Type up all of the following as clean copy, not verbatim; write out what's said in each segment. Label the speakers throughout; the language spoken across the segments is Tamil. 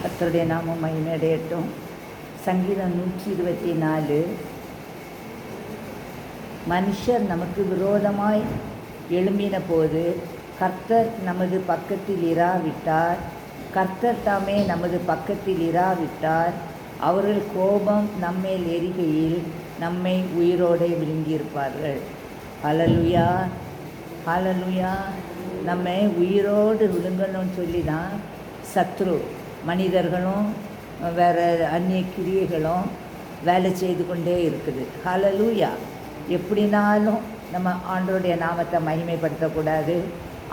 Speaker 1: கர்த்தருடைய நாமம் மகிமையடையட்டும். சங்கீதம் 124. மனுஷர் நமக்கு விரோதமாய் எழும்பின போது கர்த்தர் நமது பக்கத்தில் இராவிட்டார், கர்த்தர் தாமே நமது பக்கத்தில் இராவிட்டார், அவர்கள் கோபம் நம்மேல் எரிகையில் நம்மை உயிரோடு விழுங்கியிருப்பார்கள். ஹல்லேலூயா, ஹல்லேலூயா. நம்மை உயிரோடு விழுங்கணும்னு சொல்லி தான் சத்ரு மனிதர்களும் வேறு அந்நிய கிரியைகளும் வேலை செய்து கொண்டே இருக்குது. ஹல்லேலூயா. எப்படினாலும் நம்ம ஆண்டவருடைய நாமத்தை மகிமைப்படுத்தக்கூடாது,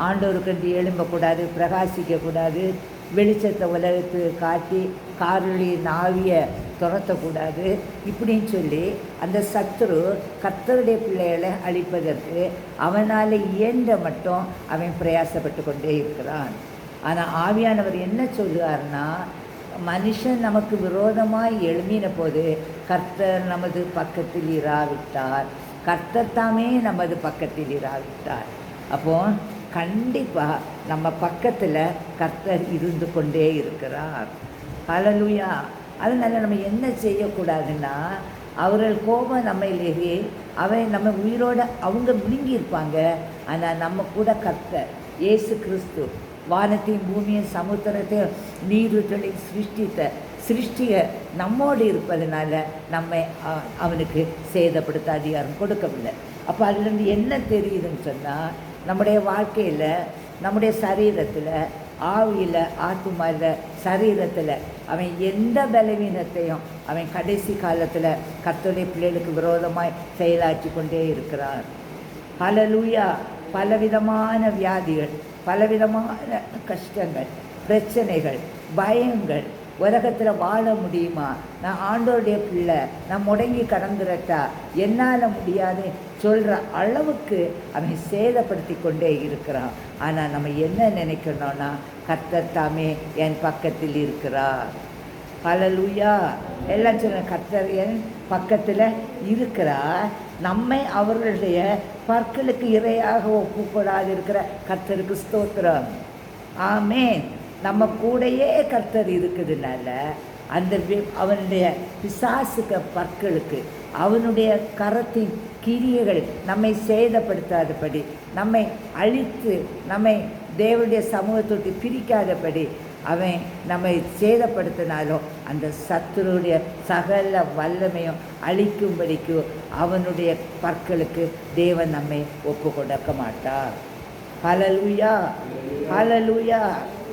Speaker 1: ஆண்டவருக்கு எழும்பக்கூடாது, பிரகாசிக்கக்கூடாது, வெளிச்சத்தை உலகத்துக்கு காட்டி காரொளியின் ஆவியை துரத்தக்கூடாது. இப்படின்னு சொல்லி அந்த சத்துரு கர்த்தருடைய பிள்ளைகளை அழிப்பதற்கு அவனால் இயன்ற மட்டும் அவன் பிரயாசப்பட்டு கொண்டே இருக்கிறான். ஆனால் ஆவியானவர் என்ன சொல்லுவார்னா, மனுஷன் நமக்கு விரோதமாய் எழும்பின போது கர்த்தர் நமது பக்கத்தில் இராவிட்டார், கர்த்தர் தாமே நமது பக்கத்தில் இராவிட்டார். அப்போது கண்டிப்பாக நம்ம பக்கத்தில் கர்த்தர் இருந்து கொண்டே இருக்கிறார். ஹல்லேலூயா. அதனால் நம்ம என்ன செய்யக்கூடாதுன்னா, அவர்கள் கோபம் நம்மையிலேயே நம்ம உயிரோடு அவங்க விழுங்கியிருப்பாங்க. ஆனால் நம்ம கூட கர்த்தர் இயேசு கிறிஸ்து வானத்தையும் பூமியும் சமுத்திரத்தையும் நீரூற்றலையும் சிருஷ்டியை நம்மோடு இருப்பதனால நம்மை அவனுக்கு சேதப்படுத்த அதிகாரம் கொடுக்கவில்லை. அப்போ அதுலேருந்து என்ன தெரியுதுன்னு சொன்னால், நம்முடைய வாழ்க்கையில், நம்முடைய சரீரத்தில், ஆவியில், ஆத்துமாவில், சரீரத்தில் அவன் எந்த பலவீனத்தையும் அவன் கடைசி காலத்தில் கர்த்தருடைய பிள்ளைகளுக்கு விரோதமாய் செயலாற்றி கொண்டே இருக்கிறான். ஹல்லேலூயா. பலவிதமான வியாதிகள், பலவிதமான கஷ்டங்கள், பிரச்சனைகள், பயங்கள், உலகத்தில் வாழ முடியுமா, நான் ஆண்டோருடைய பிள்ளை, நான் முடங்கி கடந்துறட்டா, என்னால் முடியாது சொல்கிற அளவுக்கு அவன் சேதப்படுத்தி கொண்டே இருக்கிறான். ஆனால் நம்ம என்ன நினைக்கணும்னா, கர்த்தர் தாமே என் பக்கத்தில் இருக்கிறார். ஹல்லேலூயா. எல்லாம் சொல்ல, கர்த்தர் என் பக்கத்தில் இருக்கிறார். நம்மை அவர்களுடைய பற்களுக்கு இரையாக ஒப்புக்கூடாது இருக்கிற கர்த்தருக்கு ஸ்தோத்திரம். ஆமென். நம்ம கூடையே கர்த்தர் இருக்குதுனால அந்த அவனுடைய பிசாசுக்க பற்களுக்கு, அவனுடைய கரத்தின் கிரியைகள் நம்மை சேதப்படுத்தாதபடி, நம்மை அழித்து நம்மை தேவனுடைய சமூகத்தொட்டு பிரிக்காதபடி அவன் நம்மை சேதப்படுத்தினாலும் அந்த சத்துருடைய சகல வல்லமையும் அழிக்கும்படிக்கு அவனுடைய பற்களுக்கு தேவன் நம்மை ஒப்பு கொடுக்க மாட்டார். ஹல்லேலூயா, ஹல்லேலூயா.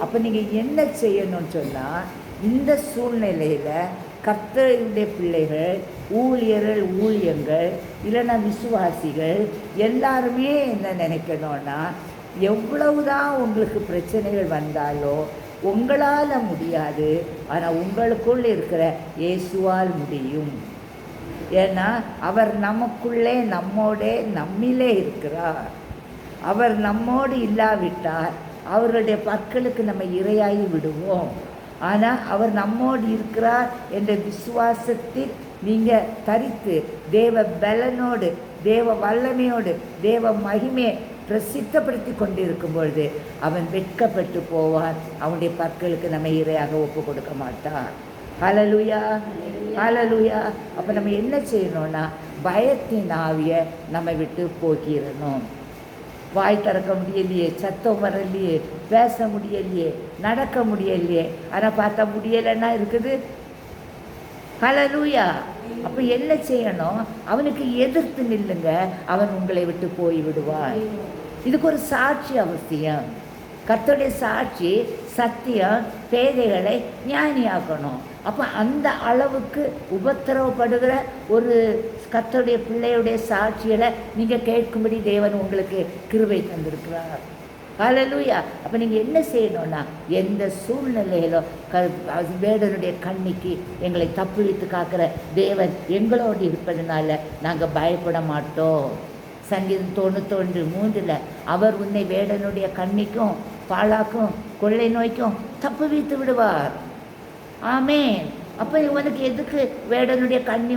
Speaker 1: அப்போ நீங்கள் என்ன செய்யணும்னு சொன்னால், இந்த சூழ்நிலையில் கர்த்தருடைய பிள்ளைகள், ஊழியர்கள், ஊழியங்கள், இல்லைன்னா விசுவாசிகள் எல்லாருமே என்ன நினைக்கணும்னா, எவ்வளவுதான் உங்களுக்கு பிரச்சனைகள் வந்தாலோ உங்களால் முடியாது, ஆனால் உங்களுக்குள் இருக்கிற இயேசுவால் முடியும். ஏன்னா அவர் நமக்குள்ளே, நம்மோடே, நம்மிலே இருக்கிறார். அவர் நம்மோடு இல்லாவிட்டால் அவர்களுடைய பற்களுக்கு நம்ம இரையாகி விடுவோம். ஆனால் அவர் நம்மோடு இருக்கிறார் என்ற விசுவாசத்தில் நீங்கள் தரித்து தேவ பலனோடு, தேவ வல்லமையோடு, தேவ மகிமையை பிரசித்தப்படுத்தி கொண்டிருக்கும் பொழுது அவன் வெட்கப்பட்டு போவான். அவனுடைய பற்களுக்கு நம்ம இரையாக ஒப்பு கொடுக்க மாட்டான். ஹல்லேலூயா, ஹல்லேலூயா. அப்போ நம்ம என்ன செய்யணும்னா, பயத்தின் ஆவியை நம்ம விட்டு போக்கிடணும். வாய் திறக்க முடியலையே, சத்தம் வரலையே, பேச முடியலையே, நடக்க முடியலையே, ஆனால் பார்த்தா முடியலைன்னா இருக்குது. ஹல்லேலூயா. அப்போ என்ன செய்யணும், அவனுக்கு எதிர்த்து நில்லுங்க, அவன் உங்களை விட்டு போய் விடுவான். இதுக்கு ஒரு சாட்சி அவசியம். கர்த்தருடைய சாட்சி, சத்தியம் பேதைகளை ஞானியாக்கணும். அப்போ அந்த அளவுக்கு உபத்திரவப்படுகிற ஒரு கர்த்தருடைய பிள்ளையுடைய சாட்சிகளை நீங்கள் கேட்கும்படி தேவன் உங்களுக்கு கிருபை தந்திருக்கிறார். ஹல்லேலூயா. அப்போ நீங்கள் என்ன செய்யணும்னா, எந்த சூழ்நிலையிலும் வேடனுடைய கண்ணிக்கு எங்களை தப்புவித்து காக்கிற தேவன் எங்களோடு இருப்பதனால நாங்கள் பயப்பட மாட்டோம். சங்கீதம் 91:3 அவர் உன்னை வேடனுடைய கண்ணிக்கும் பாழாக்கும் கொள்ளை நோய்க்கும் தப்புவித்து விடுவார். ஆமென். அப்போ இவனுக்கு எதுக்கு வேடனுடைய கண்ணி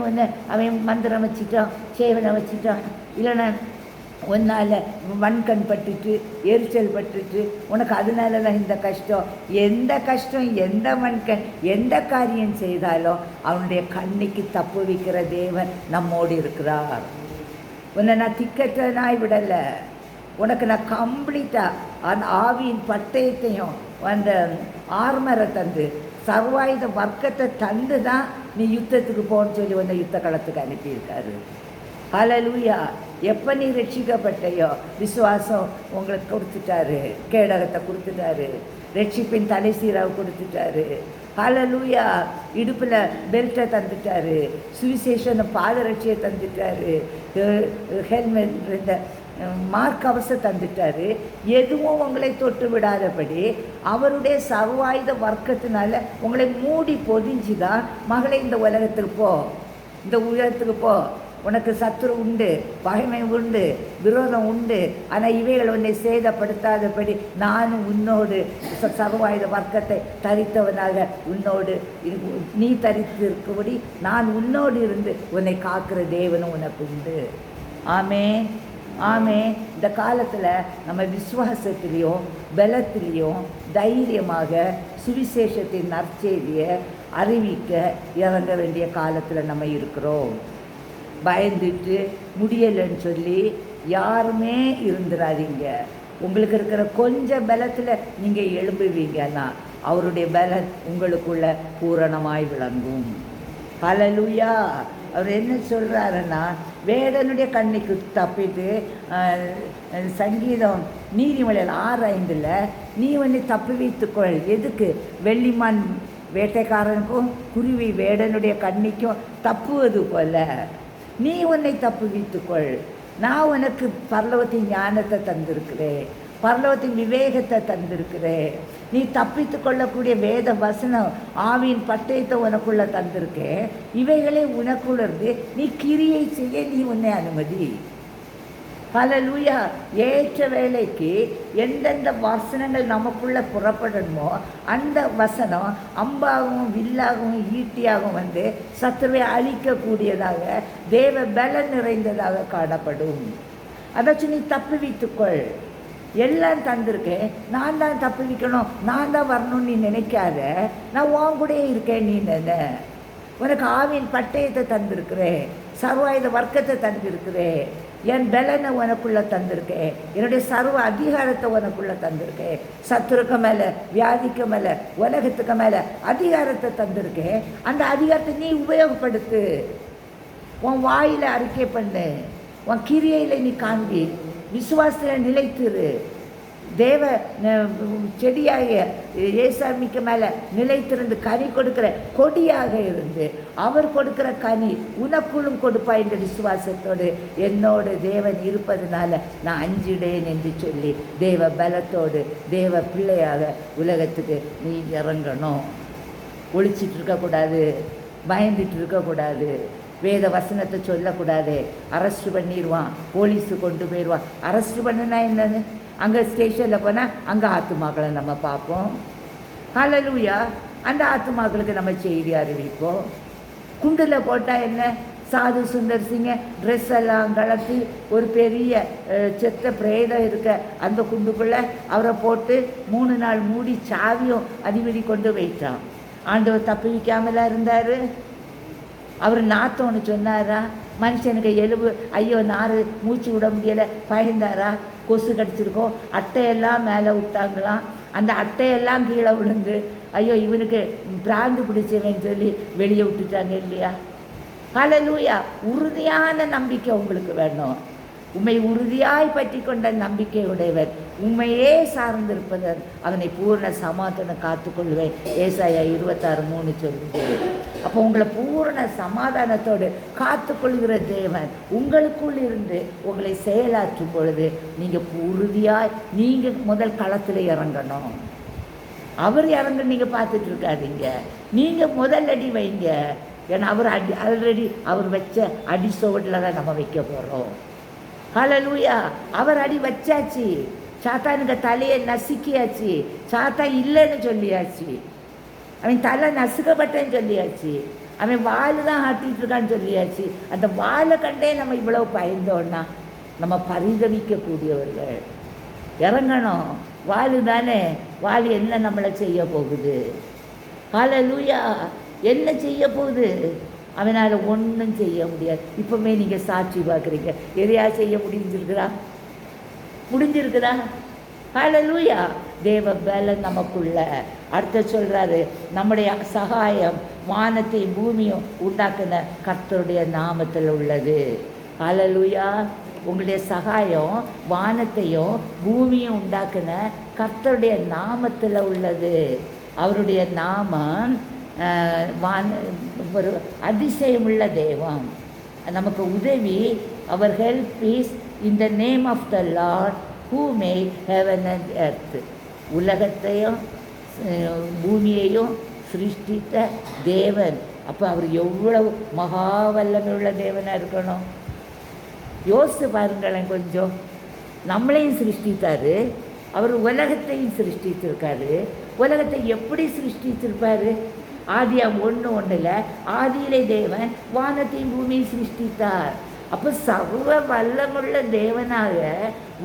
Speaker 1: அவன் மந்திரம் வச்சுட்டான், சேவனை வச்சுட்டான், இல்லைன்னா உன்னால் வன்கண் பட்டுட்டு எரிச்சல் பட்டுட்டு உனக்கு அதனால தான் இந்த கஷ்டம். எந்த வன்கண் எந்த காரியம் செய்தாலும் அவனுடைய கண்ணிக்கு தப்பு வைக்கிற தேவன் நம்மோடு இருக்கிறார். உன்னை நான் திக்கற்றனாய் விடலை. உனக்கு நான் கம்ப்ளீட்டாக அந்த ஆவியின் பட்டயத்தையும் அந்த ஆர்மரை தந்து சர்வாயுத வர்க்கத்தை தந்து தான் நீ யுத்தத்துக்கு போன்னு சொல்லி உன்னை யுத்த களத்துக்கு அனுப்பியிருக்காரு. ஹல்லேலூயா. எப்போ நீ ரட்சிக்கப்பட்டையோ விசுவாசம் உங்களுக்கு கொடுத்துட்டாரு, கேடகத்தை கொடுத்துட்டாரு, ரட்சிப்பின் தலை சீராவை கொடுத்துட்டாரு. ஹல்லேலூயா. இடுப்பில் பெல்ட்டை தந்துட்டாரு, சுவிசேஷனை பாதரட்சியை தந்துட்டாரு, ஹெல்மெட் இந்த மார்க் அவசை தந்துட்டாரு. எதுவும் உங்களை தொட்டு விடாதபடி அவருடைய சர்வாயுத வர்க்கத்தினால உங்களை மூடி பொதிஞ்சுதான் மகளை இந்த உலகத்துக்கு போ, இந்த உலகத்துக்கு போ, உனக்கு சத்துரு உண்டு, பகைமை உண்டு, விரோதம் உண்டு, ஆனால் இவைகள் உன்னை சேதப்படுத்தாதபடி நானும் உன்னோடு சர்வாயுத வர்க்கத்தை தரித்தவனாக உன்னோடு நீ தரித்திருக்கும்படி நான் உன்னோடு இருந்து உன்னை காக்கிற தேவனும் உனக்கு உண்டு. ஆமென், ஆமென். இந்த காலத்தில் நம்ம விசுவாசத்திலையும் பலத்திலையும் தைரியமாக சுவிசேஷத்தின் நற்செய்தியை அறிவிக்க இறங்க வேண்டிய காலத்தில் நம்ம இருக்கிறோம். பயந்துட்டு முடியலைன்னு சொல்லி யாருமே இருந்துடாதீங்க. உங்களுக்கு இருக்கிற கொஞ்சம் பலத்தில் நீங்கள் எழும்புவீங்கன்னா அவருடைய பலன் உங்களுக்குள்ள பூரணமாய் விளங்கும். ஹல்லேலூயா. அவர் என்ன சொல்கிறாருன்னா, வேடனுடைய கண்ணிக்கு தப்பிட்டு சங்கீதம் நீதிமொழியில் 6:5 நீ வந்து தப்பி வைத்துக்கொள். எதுக்கு? வெள்ளிமான் வேட்டைக்காரனுக்கும் குருவி வேடனுடைய கண்ணிக்கும் தப்புவது போல நீ உன்னை தப்பு வைத்துக்கொள். நான் உனக்கு பரலோகத்தின் ஞானத்தை தந்திருக்கிறேன், பரலோகத்தின் விவேகத்தை தந்திருக்கிறேன். நீ தப்பித்து கொள்ளக்கூடிய வேத வசனம் ஆவியின் பட்டயத்தை உனக்குள்ள தந்திருக்கேன். இவைகளே உனக்குள்ளது நீ கிரியை செய்ய நீ உன்னை அனுமதி. ஹல்லேலூயா. ஏற்ற வேலைக்கு எந்தெந்த வசனங்கள் நமக்குள்ளே புறப்படணுமோ அந்த வசனம் அம்பாகவும் வில்லாகவும் ஈட்டியாகவும் வந்து சத்துருவை அழிக்கக்கூடியதாக தேவ பலன் நிறைந்ததாக காணப்படும். அதாச்சும் நீ தப்பி வைத்துக்கொள். எல்லாம் தந்திருக்கேன், நான் தான் தப்பி வைக்கணும், நான் தான் வரணும்னு நீ நினைக்காத. நான் உன் கூட இருக்கேன். நீ நினை. உனக்கு ஆவியின் பட்டயத்தை தந்திருக்கிறேன், சர்வாயுத வர்க்கத்தை தந்திருக்கிறேன், என் பலனை உனக்குள்ளே தந்திருக்கேன், என்னுடைய சர்வ அதிகாரத்தை உனக்குள்ளே தந்திருக்கேன். சத்துருக்கு மேலே, வியாதிக்கு மேலே, உலகத்துக்கு மேலே அதிகாரத்தை தந்திருக்கேன். அந்த அதிகாரத்தை நீ உபயோகப்படுத்து. உன் வாயில் அறிக்கை பண்ணு, உன் கிரியையில் நீ காண்பி, விசுவாசத்தில் நிலைத்திரு. தேவ செடியாக ஏசாமிக்கு மேலே நிலைத்திருந்து கனி கொடுக்கிற கொடியாக இருந்து அவர் கொடுக்கிற கனி உனக்குள்ளும் கொடுப்பா என்ற விசுவாசத்தோடு என்னோடு தேவன் இருப்பதனால நான் அஞ்சிடேன் என்று சொல்லி தேவ பலத்தோடு தேவ பிள்ளையாக உலகத்துக்கு நீ இறங்கணும். ஒழிச்சிட்டு இருக்கக்கூடாது, பயந்துட்டு இருக்கக்கூடாது, வேத வசனத்தை சொல்லக்கூடாது. அரெஸ்ட் பண்ணிடுவான், போலீஸு கொண்டு போயிடுவான். அரெஸ்ட் பண்ணுனா என்னன்னு? அங்கே ஸ்டேஷனில் போனால் அங்கே ஆத்துமாக்களை நம்ம பார்ப்போம். ஹல்லேலூயா. அந்த ஆத்துமாக்களுக்கு நம்ம செய்தி அறிவிப்போம். குண்டில் போட்டால் என்ன? சாது சுந்தர் சிங்கை ட்ரெஸ் எல்லாம் கலத்தி ஒரு பெரிய செத்த பிரேதம் இருக்க அந்த குண்டுக்குள்ளே அவரை போட்டு 3 நாள் மூடி சாவியும் அதிபதி கொண்டு வைத்தான். ஆண்டவர் தப்பி வைக்காமலாம் இருந்தார். அவர் நாத்தோன்னு சொன்னாரா? மனுஷனுக்கு எலும்பு ஐயோ நாறு மூச்சு விட முடியலை பயந்தாரா? கொசு கடிச்சிருக்கோம். அட்டையெல்லாம் மேலே விட்டாங்களாம். அந்த அட்டையெல்லாம் கீழே விழுந்து ஐயோ இவனுக்கு பிராந்து பிடிச்சவன்னு சொல்லி வெளியே விட்டுட்டாங்க இல்லையா? ஹல்லேலூயா. உறுதியான நம்பிக்கை உங்களுக்கு வேணும். உம்மை உறுதியாய் பற்றி கொண்ட நம்பிக்கை உடையவர் உண்மையே சார்ந்திருப்பவர் அவனை பூர்ண சமாதானம் காத்துக்கொள்வேன். ஏசாயா 26:3 சொல்லுது. அப்போ உங்களை பூர்ண சமாதானத்தோடு காத்துக்கொள்கிற தேவன் உங்களுக்குள் இருந்து உங்களை செயலாற்றும் பொழுது நீங்கள் உறுதியாய் நீங்கள் முதல் களத்தில் இறங்கணும். அவர் இறங்க நீங்கள் பார்த்துட்டு இருக்காதீங்க. நீங்கள் முதல் அடி வைங்க. ஏன்னா அவர் ஆல்ரெடி அவர் வச்ச அடி சோவட்டில் தான் நம்ம வைக்க போகிறோம். ஹல்லேலூயா. அவர் அடி வச்சாச்சு. சாத்தானுக்கு தலையை நசுக்கியாச்சு. சாத்தா இல்லைன்னு சொல்லியாச்சு. அவன் தலை நசுக்கப்பட்டேன்னு சொல்லியாச்சு. அவன் வால் தான் ஆட்டிகிட்டு இருக்கான்னு சொல்லியாச்சு. அந்த வாலை கண்டே நம்ம இவ்வளோ பயந்தோன்னா நம்ம பரிதவிக்கக்கூடியவர்கள். இறங்கணும். வாலு தானே, வாலு என்ன நம்மளை செய்ய போகுது? ஹல்லேலூயா. என்ன செய்ய போகுது? அவனால் ஒன்றும் செய்ய முடியாது. இப்போவுமே நீங்கள் சாட்சி பார்க்குறீங்க, எதையா செய்ய முடிஞ்சிருக்குதா? ஹல்லேலூயா. தேவ பலன் நமக்குள்ள. அடுத்த சொல்கிறாரு, நம்முடைய சகாயம் வானத்தையும் பூமியும் உண்டாக்குன கர்த்தருடைய நாமத்தில் உள்ளது. ஹல்லேலூயா. உங்களுடைய சகாயம் வானத்தையும் பூமியும் உண்டாக்குன கர்த்தருடைய நாமத்தில் உள்ளது. அவருடைய நாமம் ஒரு அதிசயமுள்ள தெய்வம். நமக்கு உதவி. அவர் help is in the name of the lord who made heaven and earth. உலகத்தையும் பூமியையும் சிருஷ்டித்த தேவன். அப்போ அவர் எவ்வளவு மகா வல்லமையுள்ள தேவனாக இருக்கணும். யோசித்து பாருங்களேன் கொஞ்சம். நம்மளையும் சிருஷ்டித்தார், அவர் உலகத்தையும் சிருஷ்டித்திருக்காரு. உலகத்தை எப்படி சிருஷ்டித்திருப்பார்? ஆதியாம் 1:1 ஆதியிலே தேவன் வானத்தையும் பூமியை சிருஷ்டித்தார். அப்போ சர்வ வல்லமுள்ள தேவனாக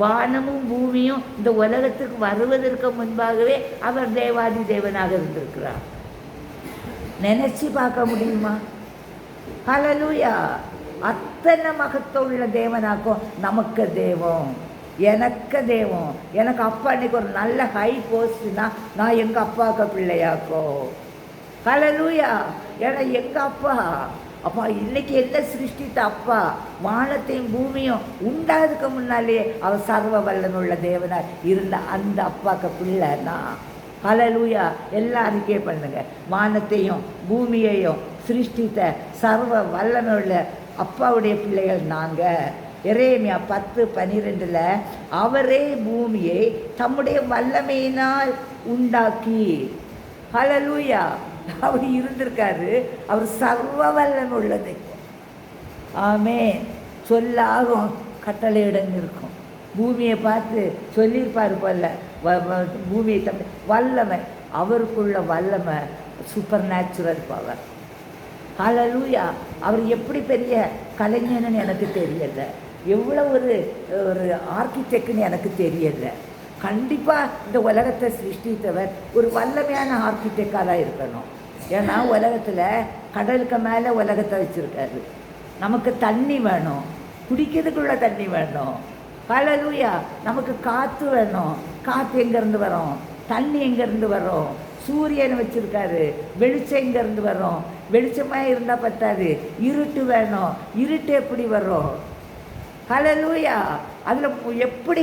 Speaker 1: வானமும் பூமியும் இந்த உலகத்துக்கு வருவதற்கு முன்பாகவே அவர் தேவாதி தேவனாக இருந்திருக்கிறார். நினைச்சு பார்க்க முடியுமா? ஹல்லேலூயா. அத்தனை மகத்துவமுள்ள தேவனாக்கும் நமக்கு தெய்வம், எனக்கு தெய்வம். எனக்கு அப்பா அன்றைக்கி ஒரு நல்ல ஹை போஸ்ட்னா நான் எங்கள் அப்பாவுக்கு பிள்ளையாக்கோ. ஹல்லேலூயா. ஏன்னா எங்கள் அப்பா இன்னைக்கு என்ன சிருஷ்டித்த அப்பா வானத்தையும் பூமியும் உண்டாதுக்கு முன்னாலே அவர் சர்வ வல்லமுள்ள தேவனாக இருந்த அந்த அப்பாவுக்கு பிள்ளைனா. ஹல்லேலூயா. எல்லாருக்கே பண்ணுங்க. வானத்தையும் பூமியையும் சிருஷ்டித்த சர்வ வல்லமுள்ள அப்பாவுடைய பிள்ளைகள் நாங்கள். எரேமியா 10:12 அவரே பூமியை தம்முடைய வல்லமையினால் உண்டாக்கி. ஹல்லேலூயா. அவர் இருந்திருக்காரு. அவர் சர்வ வல்லமை உள்ளது. ஆமென். சொல்லாகும் கட்டளையிடம் இருக்கும். பூமியை பார்த்து சொல்லியிருப்பார் போல, பூமியை தம்பி வல்லமை. அவருக்குள்ள வல்லமை சூப்பர் நேச்சுரல் பவர். ஹல்லேலூயா. அவர் எப்படி பெரிய கலைஞன்னு எனக்கு தெரியலை, எவ்வளோ ஒரு ஆர்கிடெக்ட்னு எனக்கு தெரியலை. கண்டிப்பாக இந்த உலகத்தை சிருஷ்டித்தவர் ஒரு வல்லமையான ஆர்கிடெக்டாக தான் இருக்கணும். ஏன்னா உலகத்தில் கடலுக்கு மேலே உலகத்தை வச்சுருக்காரு. நமக்கு தண்ணி வேணும், குடிக்கிறதுக்குள்ள தண்ணி வேணும். ஹல்லேலூயா. நமக்கு காற்று வேணும். காற்று எங்கேருந்து வரும்? தண்ணி எங்கேருந்து வரும்? சூரியன் வச்சுருக்காரு. வெளிச்சம் எங்கேருந்து வரும்? வெளிச்சமாக இருந்தால் பத்தாது, இருட்டு வேணும். இருட்டு எப்படி வரும்? ஹல்லேலூயா. அதில் எப்படி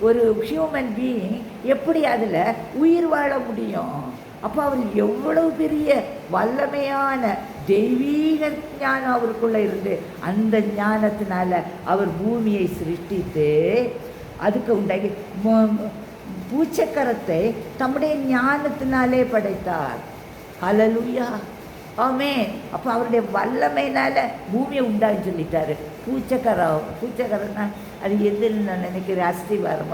Speaker 1: ஒரு ஹியூமன் பீயிங் எப்படி அதில் உயிர் வாழ முடியும்? அப்போ அவர் எவ்வளவு பெரிய வல்லமையான தெய்வீக ஞானம் அவருக்குள்ளே இருந்து அந்த ஞானத்தினால அவர் பூமியை சிருஷ்டித்து அதுக்கு உண்டாகி பூச்சக்கரத்தை தம்முடைய ஞானத்தினாலே படைத்தார். ஹல்லேலூயா. ஆமென். அப்போ அவருடைய வல்லமையினால பூமியை உண்டான்னு சொல்லிட்டாரு. பூச்சக்கரம்னா அது எதுன்னு நான் நினைக்கிறேன், அஸ்திவாரம்.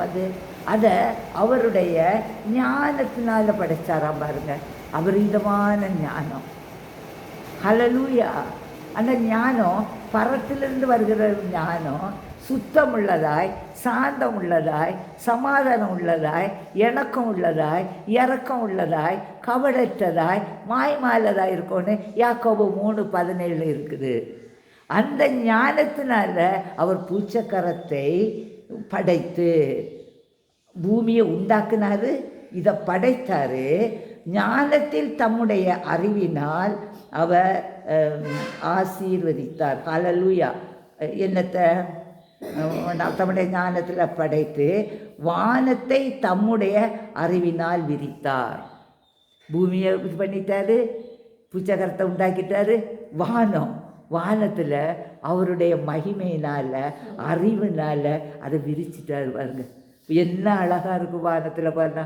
Speaker 1: அதை அவருடைய ஞானத்தினால படைச்சாராம் பாருங்க. அபரிதமான ஞானம். ஹல்லேலூயா. அந்த ஞானம் பரத்திலிருந்து வருகிற ஞானம் சுத்தம் உள்ளதாய், சாந்தம் உள்ளதாய், சமாதானம் உள்ளதாய், இணக்கம் உள்ளதாய், இரக்கம் உள்ளதாய், கவலையற்றதாய், மாய்மாலதாய் இருக்கும்னு யாக்கோபு 3:17 இருக்குது. அந்த ஞானத்தினால அவர் பூச்சக்கரத்தை படைத்து பூமியை உண்டாக்குனாரு. இதை படைத்தார். ஞானத்தில் தம்முடைய அறிவினால் அவர் ஆசீர்வதித்தார். ஹல்லேலூயா. என்னத்தை தம்முடைய ஞானத்தில் படைத்து வானத்தை தம்முடைய அறிவினால் விரித்தார். பூமியை இது பண்ணிட்டாரு, பூச்சக்கரத்தை உண்டாக்கிட்டாரு. வானத்தில் அவருடைய மகிமையினால் அறிவினால் அதை விரிச்சிட்டார் பாருங்க. என்ன அழகாக இருக்கும் வானத்தில் பாருங்க.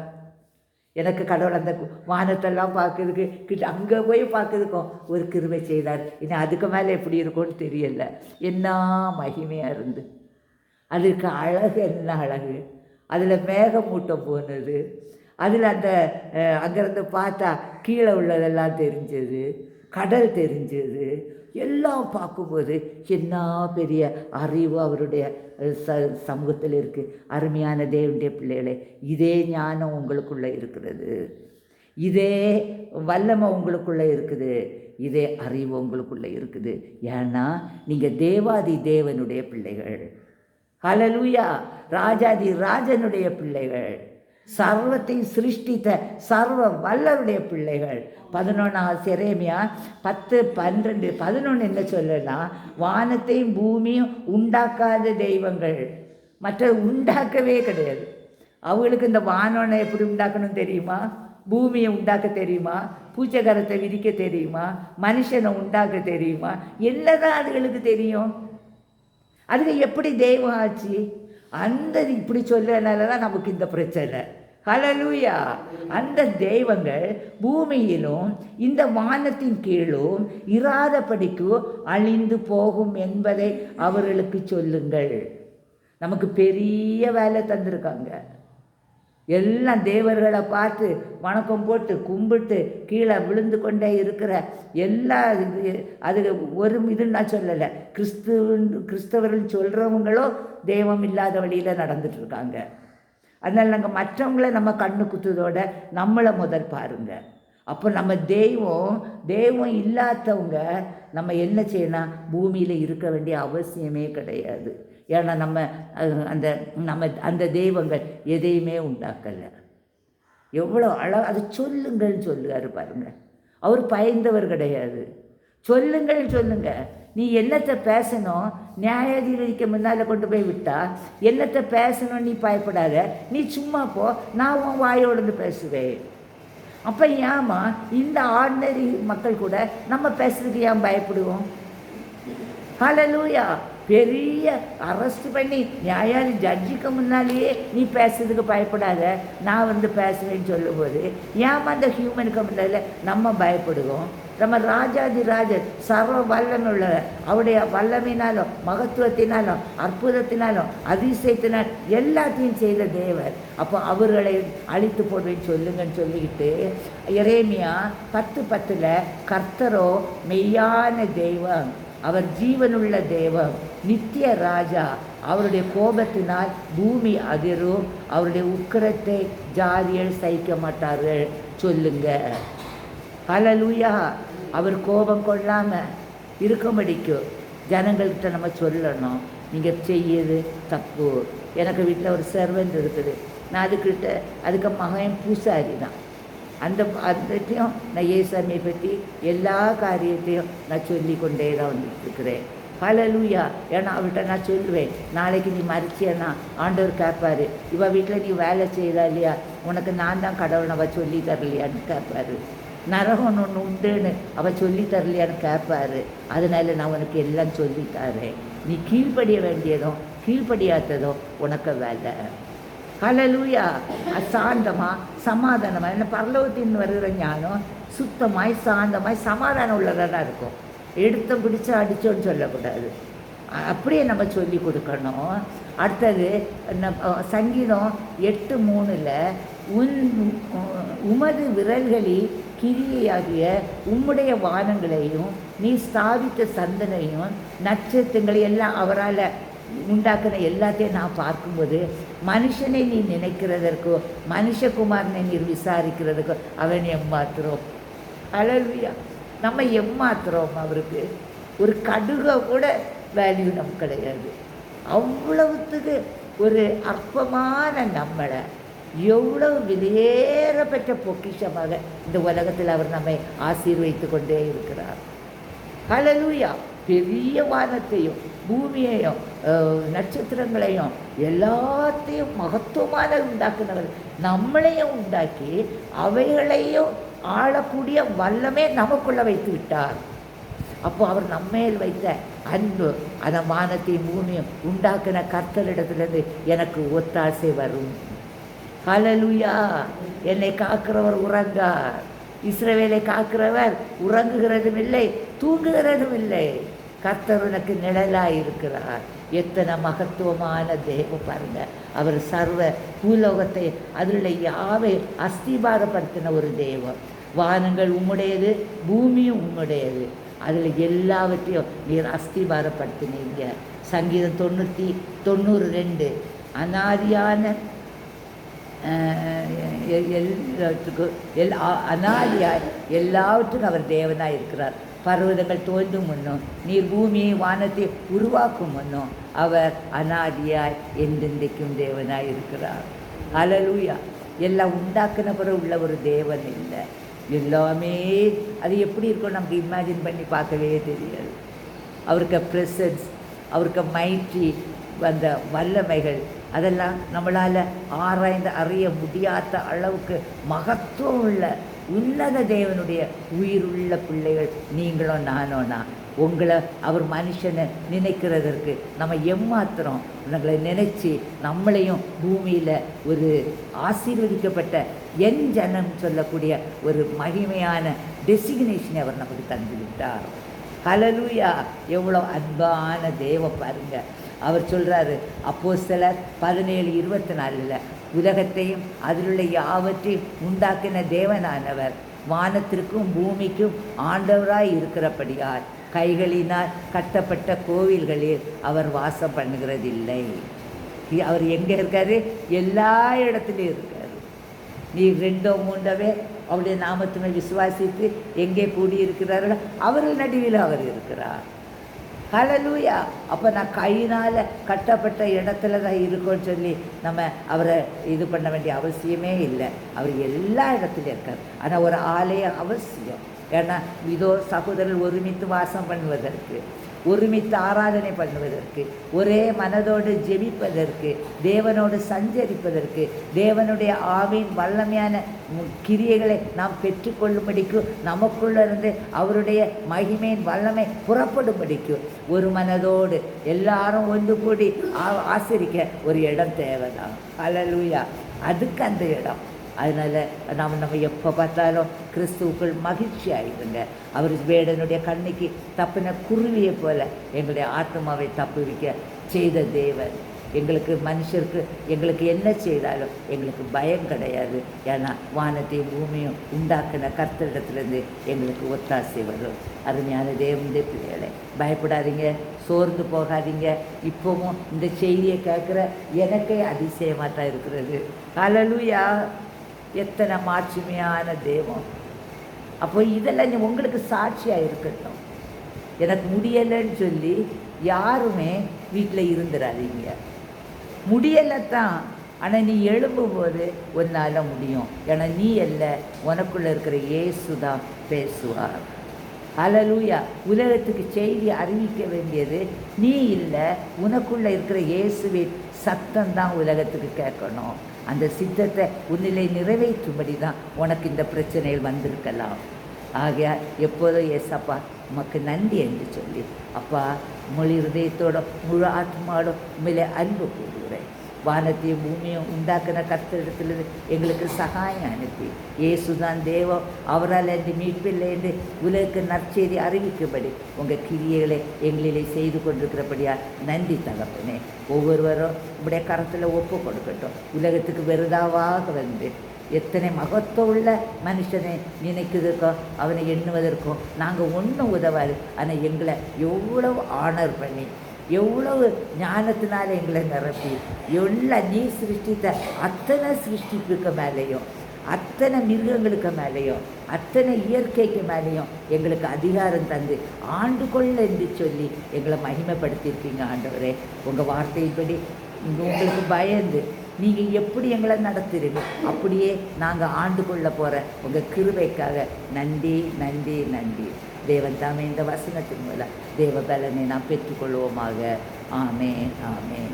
Speaker 1: எனக்கு கடவுள் அந்த வானத்தெல்லாம் பார்க்கறதுக்கு கிட்ட அங்கே போய் பார்க்கறதுக்கும் ஒரு கிருபை செய்தார். இனி அதுக்கு மேலே எப்படி இருக்கும்னு தெரியல. என்ன மகிமையாக இருந்து அதுக்கு அழகு, என்ன அழகு. அதில் மேகமூட்டம் போனது, அதில் அந்த அங்கேருந்து பார்த்தா கீழே உள்ளதெல்லாம் தெரிஞ்சது, கடல் தெரிஞ்சது, எல்லாம் பார்க்கும்போது என்ன பெரிய அறிவு அவருடைய சமூகத்தில் இருக்குது. அருமையான தேவனுடைய பிள்ளைகளே, இதே ஞானம் உங்களுக்குள்ளே இருக்கிறது, இதே வல்லமை உங்களுக்குள்ளே இருக்குது, இதே அறிவு உங்களுக்குள்ளே இருக்குது. ஏன்னா நீங்கள் தேவாதி தேவனுடைய பிள்ளைகள். ஹல்லேலூயா. ராஜாதி ராஜனுடைய பிள்ளைகள், சர்வத்தையும் சிருஷ்டித்த சர்வ வல்லருடைய பிள்ளைகள். 11 எரேமியா 10, 12, 11 என்ன சொல்லலாம்? வானத்தையும் பூமியும் உண்டாக்காத தெய்வங்கள், மற்ற உண்டாக்கவே கிடையாது. அவங்களுக்கு இந்த வானனை எப்படி உண்டாக்கணும் தெரியுமா? பூமியை உண்டாக்க தெரியுமா? பூச்சக்கரத்தை விரிக்க தெரியுமா? மனுஷனை உண்டாக்க தெரியுமா? என்னதான் அதுகளுக்கு தெரியும்? அதுக்கு எப்படி தெய்வம் ஆச்சு? அந்த இப்படி சொல்லனால தான் நமக்கு இந்த பிரச்சனை. ஹல்லேலூயா. அந்த தெய்வங்கள் பூமியிலும் இந்த வானத்தின் கீழும் இராதபடிக்கு அழிந்து போகும் என்பதை அவர்களுக்கு சொல்லுங்கள். நமக்கு பெரிய வேலை தந்திருக்காங்க. எல்லாம் தேவர்களை பார்த்து வணக்கம் போட்டு கும்பிட்டு கீழே விழுந்து கொண்டே இருக்கிற எல்லா அது ஒரு நான் சொல்லலை. கிறிஸ்தவர்கள் சொல்கிறவங்களோ தெய்வம் இல்லாத வழியில் நடந்துட்டுருக்காங்க. அதனால் நாங்கள் மற்றவங்கள நம்ம கண்ணு குத்துதோட நம்மளை முதல் பாருங்கள். அப்போ நம்ம தெய்வம் இல்லாதவங்க நம்ம என்ன செய்யணும்? பூமியில் இருக்க வேண்டிய அவசியமே கிடையாது. ஏன்னா அந்த தெய்வங்கள் எதையுமே உண்டாக்கலை. எவ்வளோ அது சொல்லுங்கள்னு சொல்லுவார் பாருங்க. அவர் பயந்தவர் கிடையாது. சொல்லுங்க. நீ என்னத்தை பேசணும்? நியாயாதிபதிக்கு முன்னால் கொண்டு போய் விட்டா என்னத்தை பேசணும்? நீ பயப்படாத, நீ சும்மா போ, நான் உன் வாயோடு பேசுவேன். அப்போ ஏமா இந்த ஆர்டினரி மக்கள் கூட நம்ம பேசுறதுக்கு ஏன் பயப்படுவோம்? ஹல்லேலூயா. பெரிய அரெஸ்ட் பண்ணி ஜட்ஜுக்கு முன்னாலேயே நீ பேசுறதுக்கு பயப்படாத, நான் பேசுவேன்னு சொல்லும்போது ஏமா அந்த ஹியூமனுக்கு முன்னால நம்ம பயப்படுவோம்? நம்ம ராஜாதி ராஜர் சர்வ வல்லமை அவருடைய வல்லமையினாலும் மகத்துவத்தினாலும் அற்புதத்தினாலும் அதிசயத்தினால் எல்லாத்தையும் செய்த தேவர். அப்போ அவர்களை அழித்து போடுவேன்னு சொல்லுங்கன்னு சொல்லிக்கிட்டு எரேமியா 10:10 கர்த்தரோ மெய்யான தெய்வம், அவர் ஜீவனுள்ள தெய்வம், நித்திய ராஜா, அவருடைய கோபத்தினால் பூமி அதிரும், அவருடைய உக்கிரத்தை ஜாதிகள் சகிக்க மாட்டார்கள் சொல்லுங்க. ஹல்லேலூயா. அவர் கோபம் கொள்ளாமல் இருக்கும்படிக்கும் ஜனங்கள்கிட்ட நம்ம சொல்லணும், நீங்கள் செய்யுது தப்பு. எனக்கு வீட்டில் ஒரு சர்வெண்ட் இருக்குது, நான் அதுக்கு மகன் பூசாரி தான். அதையும் நான் ஏசாமியை பற்றி எல்லா காரியத்தையும் நான் சொல்லி கொண்டே தான் வந்துட்டுருக்கிறேன். ஹல்லேலூயா. ஏன்னா அவள்கிட்ட நான் சொல்லுவேன், நாளைக்கு நீ மறிச்சியன்னா ஆண்டவர் கேட்பார், இவள் வீட்டில் நீ வேலை செய்தா இல்லையா, உனக்கு நான் தான் கடவுள் அவள் சொல்லி தரலையான்னு கேட்பார். நரகம் ஒன்று உண்டுன்னு அவள் சொல்லி தரலையான்னு கேட்பார். அதனால் நான் உனக்கு எல்லாம் சொல்லித்தரேன், நீ கீழ்ப்படிய வேண்டியதும் கீழ்ப்படியாததும் உனக்கு வேலை. ஹல்லேலூயா. சாந்தமாக சமாதானமாக, என்ன பரலோகத்தின் வருகிற ஞானம் சுத்தமாய் சாந்தமாய் சமாதானம் உள்ளதாக இருக்கும். எடுத்த பிடிச்சா அடித்தோன்னு சொல்லக்கூடாது, அப்படியே நம்ம சொல்லி கொடுக்கணும். அடுத்தது சங்கீதம் 8:3 உமது விரல்களில் கிரியாகிய உம்முடைய வானங்களையும் நீ ஸ்தாபித்த சந்தனையும் நட்சத்திரங்களை எல்லாம் அவரால் உண்டாக்குன எல்லாத்தையும் நான் பார்க்கும்போது மனுஷனை நீ நினைக்கிறதற்கோ மனுஷகுமாரனை நீ விசாரிக்கிறதுக்கோ அவன் எம்மாத்திரம். ஹல்லேலூயா. நம்ம எம்மாத்திரம், அவருக்கு ஒரு கடுக கூட வேல்யூ நமக்கு கிடையாது. அவ்வளவுத்துக்கு ஒரு அற்பமான நம்மளை எவ்வளவு விலையேறப்பட்ட பொக்கிஷமாக இந்த உலகத்தில் அவர் நம்மை ஆசீர்வதித்து கொண்டே இருக்கிறார். ஹல்லேலூயா. பெரிய வானத்தையும் பூமியையும் நட்சத்திரங்களையும் எல்லாத்தையும் மகத்துவமான உண்டாக்குனவர் நம்மளையும் உண்டாக்கி அவைகளையும் ஆளக்கூடிய வல்லமே நமக்குள்ள வைத்து விட்டார். அப்போ அவர் நம்மேல் வைத்த அன்பு, அந்த வானத்தையும் பூமியும் உண்டாக்கின கர்த்தரிடத்திலிருந்து எனக்கு ஒத்தாசை வரும். ஹல்லேலூயா. என்னை காக்கிறவர் உறங்கார். இஸ்ரவேலை காக்கிறவர் உறங்குகிறதும் இல்லை தூங்குகிறதும் இல்லை. கர்த்தர் உனக்கு நிழலாக இருக்கிறார். எத்தனை மகத்துவமான தெய்வம் பாருங்க. அவர் சர்வ பூலோகத்தை அதில் யாவை அஸ்திபாரப்படுத்தின ஒரு தெய்வம். வானங்கள் உம்முடையது, பூமியும் உம்முடையது. அதில் எல்லாவற்றையும் நீர் அஸ்திபாரப்படுத்தினீங்க. சங்கீதம் 92 அனாதியான எல்லாத்துக்கும் அனாதியாய் எல்லாவற்றுக்கும் அவர் தேவனாக இருக்கிறார். பர்வதங்கள் தோன்றும் முன்னும் நீர் பூமியை வானத்தை உருவாக்கும் முன்னும் அவர் அனாதியாய் என்றென்றைக்கும் தேவனாய் இருக்கிறார். ஹல்லேலூயா. எல்லாம் உண்டாக்குன பிறகு உள்ள ஒரு தேவன் இல்லை. எல்லாமே அது எப்படி இருக்கும் நமக்கு இமேஜின் பண்ணி பார்க்கவே தெரியாது. அவருக்கு ப்ரெசன்ஸ், அவருக்கு மைட்டி, அந்த வல்லமைகள் அதெல்லாம் நம்மளால் ஆராய்ந்து அறிய முடியாத அளவுக்கு மகத்துவம் உள்ள உன்னத தேவனுடைய உயிருள்ள பிள்ளைகள் நீங்களும் நானோனா. உங்களை அவர் மனுஷனை நினைக்கிறதற்கு நம்ம எம்மாத்திரம் உங்களை நினச்சி நம்மளையும் பூமியில் ஒரு ஆசீர்வதிக்கப்பட்ட என் ஜனம் சொல்லக்கூடிய ஒரு மகிமையான டெசிக்னேஷனை அவர் நமக்கு தந்துவிட்டார். ஹல்லேலூயா. எவ்வளோ அன்பான தேவ பாருங்க. அவர் சொல்கிறாரு அப்போஸ்தலர் 17:24 உலகத்தையும் அதிலுள்ள யாவற்றையும் உண்டாக்கின தேவனானவர் வானத்திற்கும் பூமிக்கும் ஆண்டவராய் இருக்கிறபடியால் கைகளினால் கட்டப்பட்ட கோவில்களில் அவர் வாசம் பண்ணுகிறதில்லை. அவர் எங்கே இருக்காரு? எல்லா இடத்துலையும் இருக்கார். நீ 2-3 பேர் அவருடைய நாமத்தினை விசுவாசித்து எங்கே கூடியிருக்கிறார்களோ அவர்கள் நடுவில் அவர் இருக்கிறார். ஹல்லேலூயா. அப்போ நான் கையினால் கட்டப்பட்ட இடத்துல தான் இருக்கோன்னு சொல்லி நம்ம அவரை இது பண்ண வேண்டிய அவசியமே இல்லை. அவர் எல்லா இடத்துலையும் இருக்கார். ஆனால் ஒரு ஆலயம் அவசியம். ஏன்னா இதோ சகோதரர் ஒருமித்து வாசம் பண்ணுவதற்கு, ஒருமித்து ஆராதனை பண்ணுவதற்கு, ஒரே மனதோடு ஜெபிப்பதற்கு, தேவனோடு சஞ்சரிப்பதற்கு, தேவனுடைய ஆவியின் வல்லமையான கிரியைகளை நாம் பெற்றுக்கொள்ளும்படிக்கு நமக்குள்ளிருந்து அவருடைய மகிமையின் வல்லமை புறப்படும்படிக்கு ஒரு மனதோடு எல்லாரும் ஒன்று கூடி ஆசரிக்க ஒரு இடம் தேவைதான். ஹல்லேலூயா. அதுக்கு அந்த இடம். அதனால் நம்ம எப்போ பார்த்தாலும் கிறிஸ்துவுக்குள் மகிழ்ச்சி ஆகிடுங்க. அவர் வேடனுடைய கண்ணுக்கு தப்பின குருவியை போல எங்களுடைய ஆத்மாவை தப்புவிக்க செய்த தேவன். எங்களுக்கு மனுஷருக்கு எங்களுக்கு என்ன செய்தாலும் எங்களுக்கு பயம் கிடையாது. ஏன்னா வானத்தையும் பூமியும் உண்டாக்கின கர்த்தரிடத்துலேருந்து எங்களுக்கு ஒத்தாசை வரும். அருமையான தேவனுடைய பிள்ளைகளை பயப்படாதீங்க, சோர்ந்து போகாதீங்க. இப்போவும் இந்த செய்தியை கேட்குற எனக்கே அதிசயமாக தான் இருக்கிறது. ஹல்லேலூயா. எத்தனை மாட்சிமையான தெய்வம். அப்போ இதெல்லாம் உங்களுக்கு சாட்சியாக இருக்கட்டும். எனக்கு முடியலைன்னு சொல்லி யாருமே வீட்டில் இருந்துடாதீங்க. முடியலை தான், ஆனால் நீ எழும்பும்போது உன்னால் முடியும். ஏன்னா நீ இல்லை, உனக்குள்ளே இருக்கிற இயேசு தான் பேசுவார். ஹல்லேலூயா. உலகத்துக்கு செய்தி அறிவிக்க வேண்டியது நீ இல்லை, உனக்குள்ளே இருக்கிற இயேசுவின் சத்தம் தான் உலகத்துக்கு கேட்கணும். அந்த சித்தத்தை உன்னிலை நிறைவேற்றும்படி தான் உனக்கு இந்த பிரச்சனைகள் வந்திருக்கலாம். ஆகையா எப்போதும் ஏசப்பா உமக்கு நன்றி என்று சொல்லி, அப்பா முழு இதயத்தோட முழு ஆத்மாவோட உண்மையிலே அன்பு கூறுகிறேன். வானத்தையும் பூமியும் உண்டாக்கின கர்த்தரிடத்திலிருந்து எங்களுக்கு சகாயம் அனுப்பி இயேசுதான் தேவம், அவரால் என்று மீட்பில்லை என்று உலகுக்கு நற்செய்தி அறிவிக்கும்படி உங்கள் கிரியைகளை எங்களிலே செய்து கொண்டிருக்கிறபடியா நன்றி தகப்பனே. ஒவ்வொருவரும் உடைய கரத்தில் ஒப்பு கொடுக்கட்டும். உலகத்துக்கு வெறுதாவாக வந்து எத்தனை மகத்துவமுள்ள மனுஷனை நினைக்கிறதுக்கோ அவனை எண்ணுவதற்கும் நாங்கள் ஒன்றும் உதவாது. ஆனால் எங்களை எவ்வளவு ஆனர் பண்ணி எவ்வளவு ஞானத்தினால எங்களை நிரப்பி எல்லாம் நீ சிருஷ்டித்த அத்தனை சிருஷ்டிப்புக்கு மேலேயும் அத்தனை மிருகங்களுக்கு மேலேயும் அத்தனை இயற்கைக்கு மேலேயும் எங்களுக்கு அதிகாரம் தந்து ஆண்டு கொள்ள என்று சொல்லி எங்களை மகிமைப்படுத்தியிருக்கீங்க ஆண்டவரே. உங்கள் வார்த்தையின்படி உங்களுக்கு பயந்து நீங்கள் எப்படி எங்களை நடத்துறீங்க அப்படியே நாங்கள் ஆண்டு கொள்ள போகிற உங்கள் கிருபைக்காக நன்றி நன்றி நன்றி. தேவன் தாமே இந்த வசனத்தின் மூலம் தேவ பலனை நாம் பெற்றுக்கொள்வோமாக. ஆமென் ஆமென்.